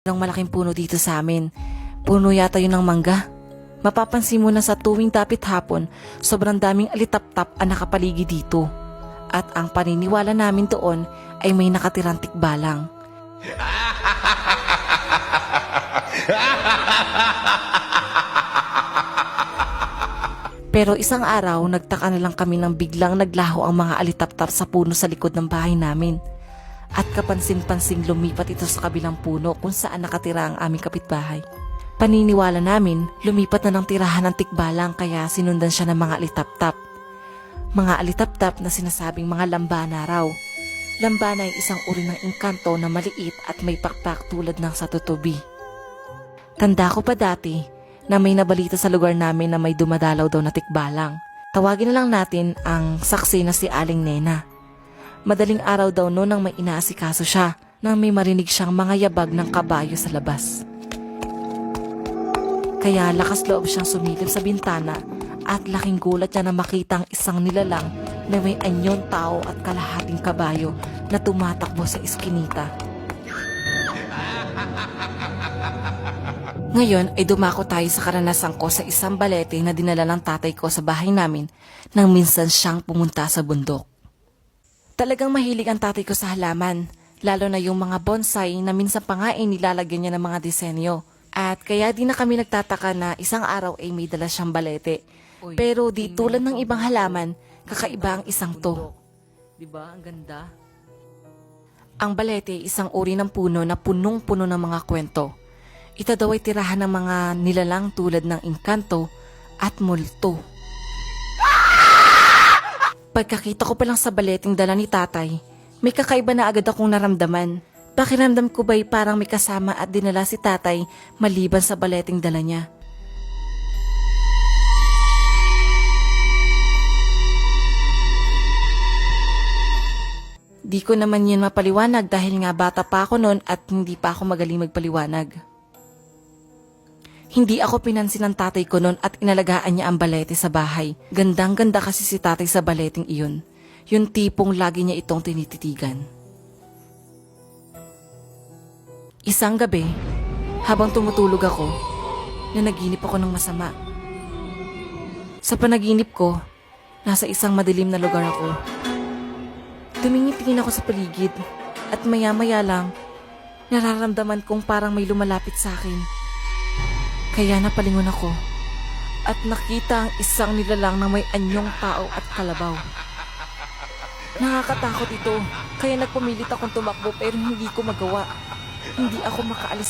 Ng malaking puno dito sa amin. Puno yata yun ng mangga. Mapapansin mo na sa tuwing dapit hapon, sobrang daming alitap-tap ang nakapaligid dito. At ang paniniwala namin doon ay may nakatirang tikbalang. Pero isang araw, nagtaka na lang kami nang biglang naglaho ang mga alitap-tap sa puno sa likod ng bahay namin. At kapansin-pansing lumipat ito sa kabilang puno kung saan nakatira ang aming kapitbahay. Paniniwala namin, lumipat na ng tirahan ng tikbalang kaya sinundan siya ng mga alitap-tap. Mga alitap-tap na sinasabing mga lambana raw. Lambana ay isang uri ng engkanto na maliit at may pakpak tulad ng sa tutubi. Tanda ko pa dati na may nabalita sa lugar namin na may dumadalaw daw na tikbalang. Tawagin na lang natin ang saksi na si Aling Nena. Madaling araw daw noon nang may inaasikaso siya nang may marinig siyang mga yabag ng kabayo sa labas. Kaya lakas loob siyang sumilip sa bintana at laking gulat niya na makitang isang nilalang na may anyong tao at kalahating kabayo na tumatakbo sa iskinita. Ngayon ay dumako tayo sa karanasan ko sa isang balete na dinala ng tatay ko sa bahay namin nang minsan siyang pumunta sa bundok. Talagang mahilig ang tatay ko sa halaman, lalo na yung mga bonsai na minsan pa nga ay nilalagyan niya ng mga disenyo. At kaya di na kami nagtataka na isang araw ay may dala siyang balete. Pero di tulad ng ibang halaman, kakaiba ang isang to. Diba? Ang ganda. Ang balete ay isang uri ng puno na punong-puno ng mga kwento. Ito daw ay tirahan ng mga nilalang tulad ng engkanto at multo. Pagkakita ko pa lang sa baleteng dala ni tatay, may kakaiba na agad akong naramdaman. Pakiramdam ko ba'y parang may kasama at dinala si tatay maliban sa baleteng dala niya. Di ko naman yun mapaliwanag dahil nga bata pa ako noon at hindi pa ako magaling magpaliwanag. Hindi ako pinansin ng tatay ko noon at inalagaan niya ang balete sa bahay. Gandang-ganda kasi si tatay sa baleteng iyon. Yung tipong lagi niya itong tinititigan. Isang gabi, habang tumutulog ako, nanaginip ako ng masama. Sa panaginip ko, nasa isang madilim na lugar ako. Tumingin-tingin ako sa paligid at maya-maya lang, nararamdaman kong parang may lumalapit sa akin. Kaya napalingon ako at nakita ang isang nilalang na may anyong tao at kalabaw. Nakakatakot ito, kaya nagpumilit akong tumakbo pero hindi ko magawa. Hindi ako makaalis